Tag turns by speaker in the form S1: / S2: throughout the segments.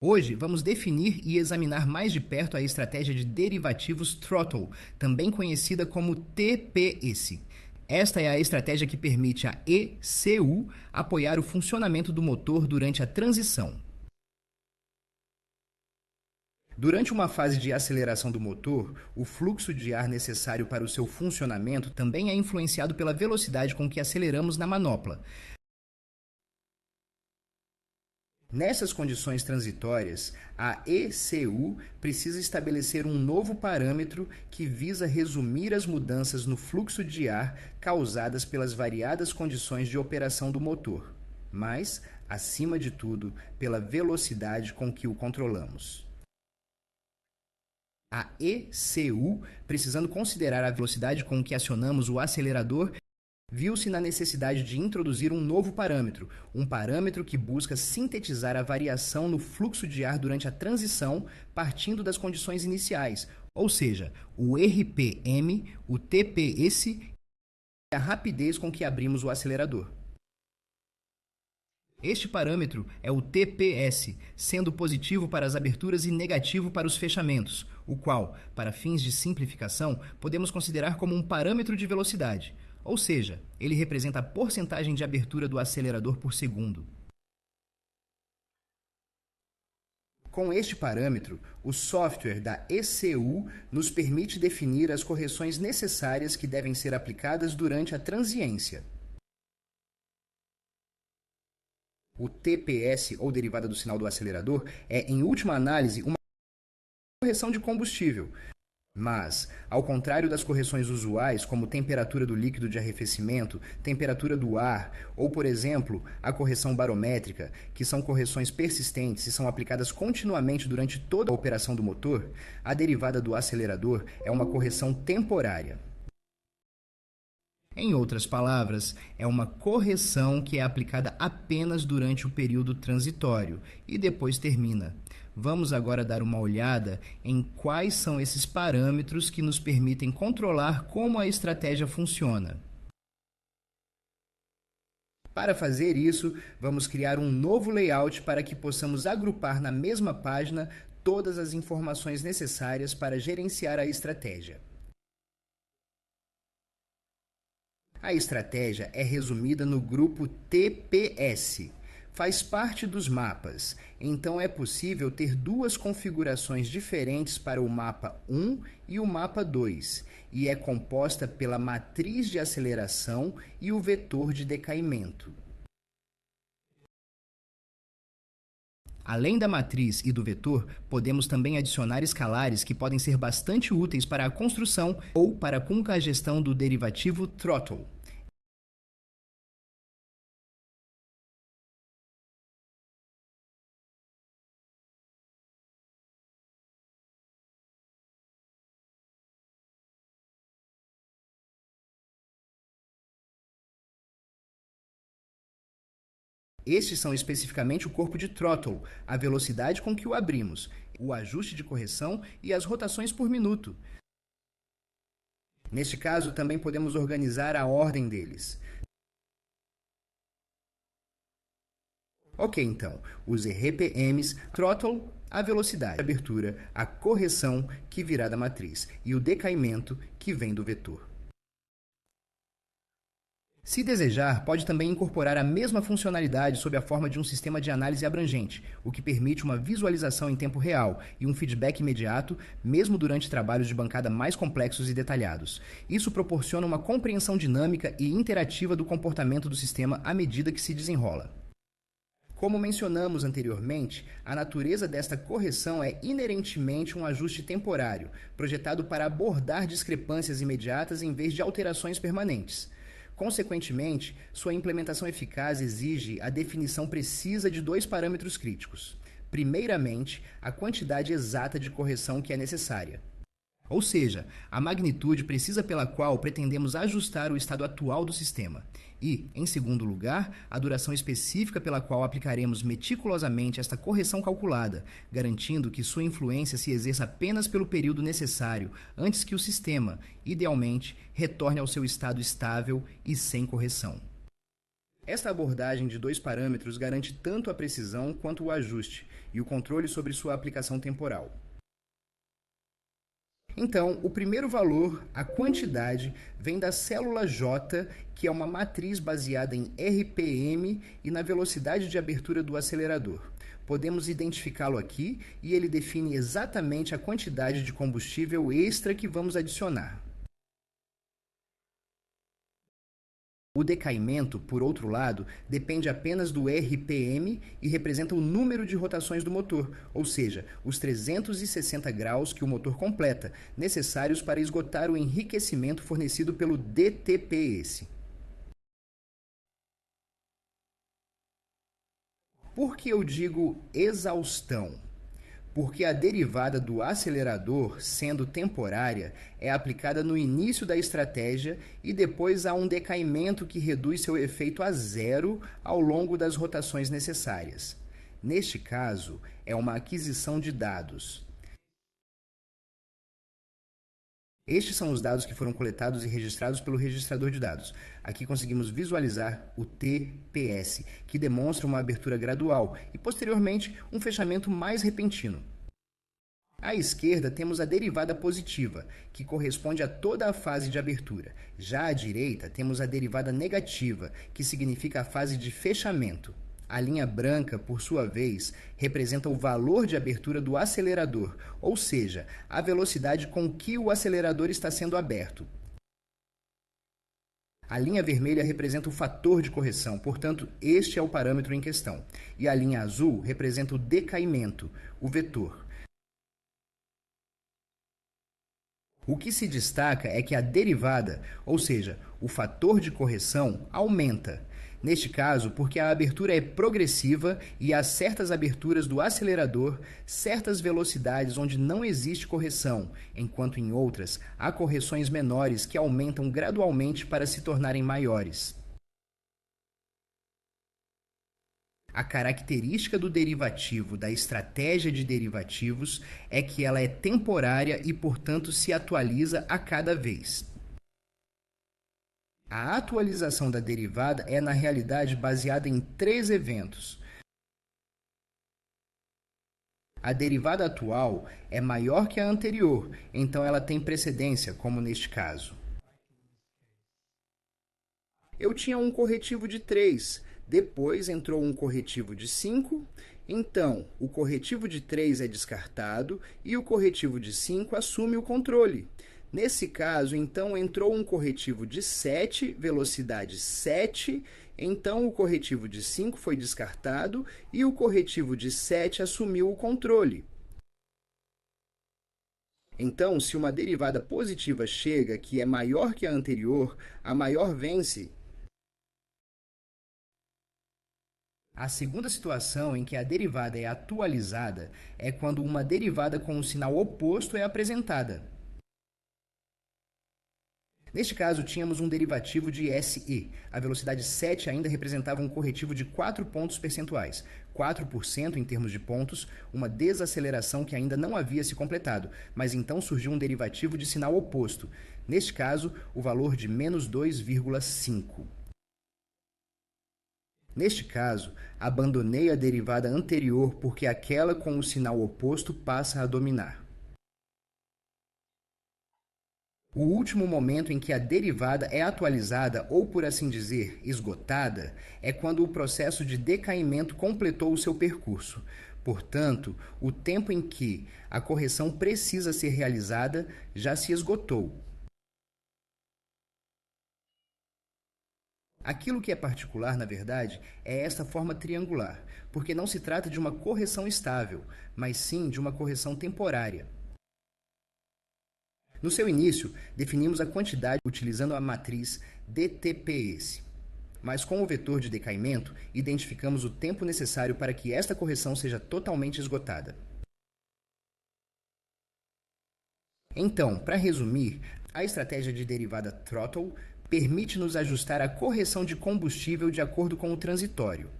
S1: Hoje, vamos definir e examinar mais de perto a estratégia de derivativos throttle, também conhecida como TPS. Esta é a estratégia que permite à ECU apoiar o funcionamento do motor durante a transição. Durante uma fase de aceleração do motor, o fluxo de ar necessário para o seu funcionamento também é influenciado pela velocidade com que aceleramos na manopla. Nessas condições transitórias, a ECU precisa estabelecer um novo parâmetro que visa resumir as mudanças no fluxo de ar causadas pelas variadas condições de operação do motor, mas, acima de tudo, pela velocidade com que o controlamos. A ECU, precisando considerar a velocidade com que acionamos o acelerador, viu-se na necessidade de introduzir um novo parâmetro, um parâmetro que busca sintetizar a variação no fluxo de ar durante a transição, partindo das condições iniciais, ou seja, o RPM, o TPS e a rapidez com que abrimos o acelerador. Este parâmetro é o TPS, sendo positivo para as aberturas e negativo para os fechamentos, o qual, para fins de simplificação, podemos considerar como um parâmetro de velocidade, ou seja, ele representa a porcentagem de abertura do acelerador por segundo. Com este parâmetro, o software da ECU nos permite definir as correções necessárias que devem ser aplicadas durante a transiência. O TPS, ou derivada do sinal do acelerador, é, em última análise, uma correção de combustível. Mas, ao contrário das correções usuais, como temperatura do líquido de arrefecimento, temperatura do ar, ou, por exemplo, a correção barométrica, que são correções persistentes e são aplicadas continuamente durante toda a operação do motor, a derivada do acelerador é uma correção temporária. Em outras palavras, é uma correção que é aplicada apenas durante o período transitório e depois termina. Vamos agora dar uma olhada em quais são esses parâmetros que nos permitem controlar como a estratégia funciona. Para fazer isso, vamos criar um novo layout para que possamos agrupar na mesma página todas as informações necessárias para gerenciar a estratégia. A estratégia é resumida no grupo TPS. Faz parte dos mapas, então é possível ter duas configurações diferentes para o mapa 1 e o mapa 2, e é composta pela matriz de aceleração e o vetor de decaimento. Além da matriz e do vetor, podemos também adicionar escalares que podem ser bastante úteis para a construção ou para a concagestão do derivativo throttle. Estes são especificamente o corpo de throttle, a velocidade com que o abrimos, o ajuste de correção e as rotações por minuto. Neste caso, também podemos organizar a ordem deles. Ok, então, os RPMs, throttle, a velocidade, a abertura, a correção, que virá da matriz, e o decaimento, que vem do vetor. Se desejar, pode também incorporar a mesma funcionalidade sob a forma de um sistema de análise abrangente, o que permite uma visualização em tempo real e um feedback imediato, mesmo durante trabalhos de bancada mais complexos e detalhados. Isso proporciona uma compreensão dinâmica e interativa do comportamento do sistema à medida que se desenrola. Como mencionamos anteriormente, a natureza desta correção é inerentemente um ajuste temporário, projetado para abordar discrepâncias imediatas em vez de alterações permanentes. Consequentemente, sua implementação eficaz exige a definição precisa de dois parâmetros críticos. Primeiramente, a quantidade exata de correção que é necessária. Ou seja, a magnitude precisa pela qual pretendemos ajustar o estado atual do sistema. E, em segundo lugar, a duração específica pela qual aplicaremos meticulosamente esta correção calculada, garantindo que sua influência se exerça apenas pelo período necessário, antes que o sistema, idealmente, retorne ao seu estado estável e sem correção. Esta abordagem de dois parâmetros garante tanto a precisão quanto o ajuste e o controle sobre sua aplicação temporal. Então, o primeiro valor, a quantidade, vem da célula J, que é uma matriz baseada em RPM e na velocidade de abertura do acelerador. Podemos identificá-lo aqui e ele define exatamente a quantidade de combustível extra que vamos adicionar. O decaimento, por outro lado, depende apenas do RPM e representa o número de rotações do motor, ou seja, os 360 graus que o motor completa, necessários para esgotar o enriquecimento fornecido pelo DTPS. Por que eu digo exaustão? Porque a derivada do acelerador, sendo temporária, é aplicada no início da estratégia e depois há um decaimento que reduz seu efeito a zero ao longo das rotações necessárias. Neste caso, é uma aquisição de dados. Estes são os dados que foram coletados e registrados pelo registrador de dados. Aqui conseguimos visualizar o TPS, que demonstra uma abertura gradual e, posteriormente, um fechamento mais repentino. À esquerda temos a derivada positiva, que corresponde a toda a fase de abertura. Já à direita temos a derivada negativa, que significa a fase de fechamento. A linha branca, por sua vez, representa o valor de abertura do acelerador, ou seja, a velocidade com que o acelerador está sendo aberto. A linha vermelha representa o fator de correção, portanto, este é o parâmetro em questão. E a linha azul representa o decaimento, o vetor. O que se destaca é que a derivada, ou seja, o fator de correção, aumenta. Neste caso, porque a abertura é progressiva e há certas aberturas do acelerador, certas velocidades onde não existe correção, enquanto em outras há correções menores que aumentam gradualmente para se tornarem maiores. A característica do derivativo da estratégia de derivativos é que ela é temporária e, portanto, se atualiza a cada vez. A atualização da derivada é, na realidade, baseada em três eventos. A derivada atual é maior que a anterior, então ela tem precedência, como neste caso. Eu tinha um corretivo de 3, depois entrou um corretivo de 5, então o corretivo de 3 é descartado e o corretivo de 5 assume o controle. Nesse caso, então, entrou um corretivo de 7, velocidade 7, então o corretivo de 5 foi descartado e o corretivo de 7 assumiu o controle. Então, se uma derivada positiva chega que é maior que a anterior, a maior vence. A segunda situação em que a derivada é atualizada é quando uma derivada com um sinal oposto é apresentada. Neste caso, tínhamos um derivativo de SE. A velocidade 7 ainda representava um corretivo de 4 pontos percentuais. 4% em termos de pontos, uma desaceleração que ainda não havia se completado, mas então surgiu um derivativo de sinal oposto. Neste caso, o valor de menos 2,5. Neste caso, abandonei a derivada anterior porque aquela com o sinal oposto passa a dominar. O último momento em que a derivada é atualizada, ou por assim dizer, esgotada, é quando o processo de decaimento completou o seu percurso. Portanto, o tempo em que a correção precisa ser realizada já se esgotou. Aquilo que é particular, na verdade, é esta forma triangular, porque não se trata de uma correção estável, mas sim de uma correção temporária. No seu início, definimos a quantidade utilizando a matriz DTPS. Mas com o vetor de decaimento, identificamos o tempo necessário para que esta correção seja totalmente esgotada. Então, para resumir, a estratégia de derivada throttle permite-nos ajustar a correção de combustível de acordo com o transitório.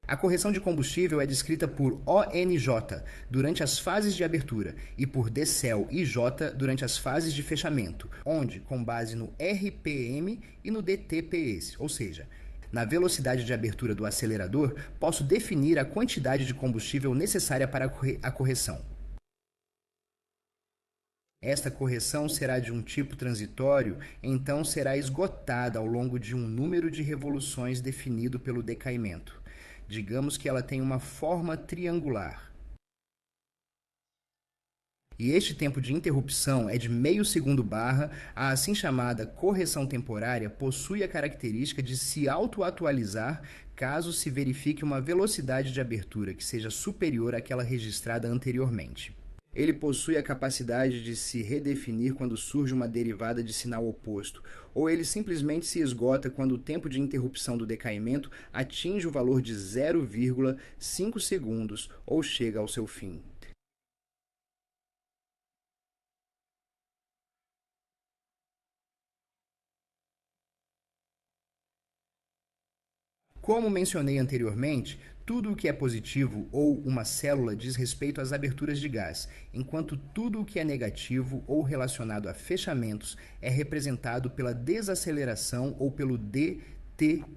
S1: A correção de combustível é descrita por ONJ durante as fases de abertura e por decel IJ durante as fases de fechamento, onde, com base no RPM e no DTPS, ou seja, na velocidade de abertura do acelerador, posso definir a quantidade de combustível necessária para a correção. Esta correção será de um tipo transitório, então será esgotada ao longo de um número de revoluções definido pelo decaimento. Digamos que ela tem uma forma triangular. E este tempo de interrupção é de meio segundo barra. A assim chamada correção temporária possui a característica de se auto-atualizar caso se verifique uma velocidade de abertura que seja superior àquela registrada anteriormente. Ele possui a capacidade de se redefinir quando surge uma derivada de sinal oposto, ou ele simplesmente se esgota quando o tempo de interrupção do decaimento atinge o valor de 0,5 segundos ou chega ao seu fim. Como mencionei anteriormente, tudo o que é positivo ou uma célula diz respeito às aberturas de gás, enquanto tudo o que é negativo ou relacionado a fechamentos é representado pela desaceleração ou pelo DTPS.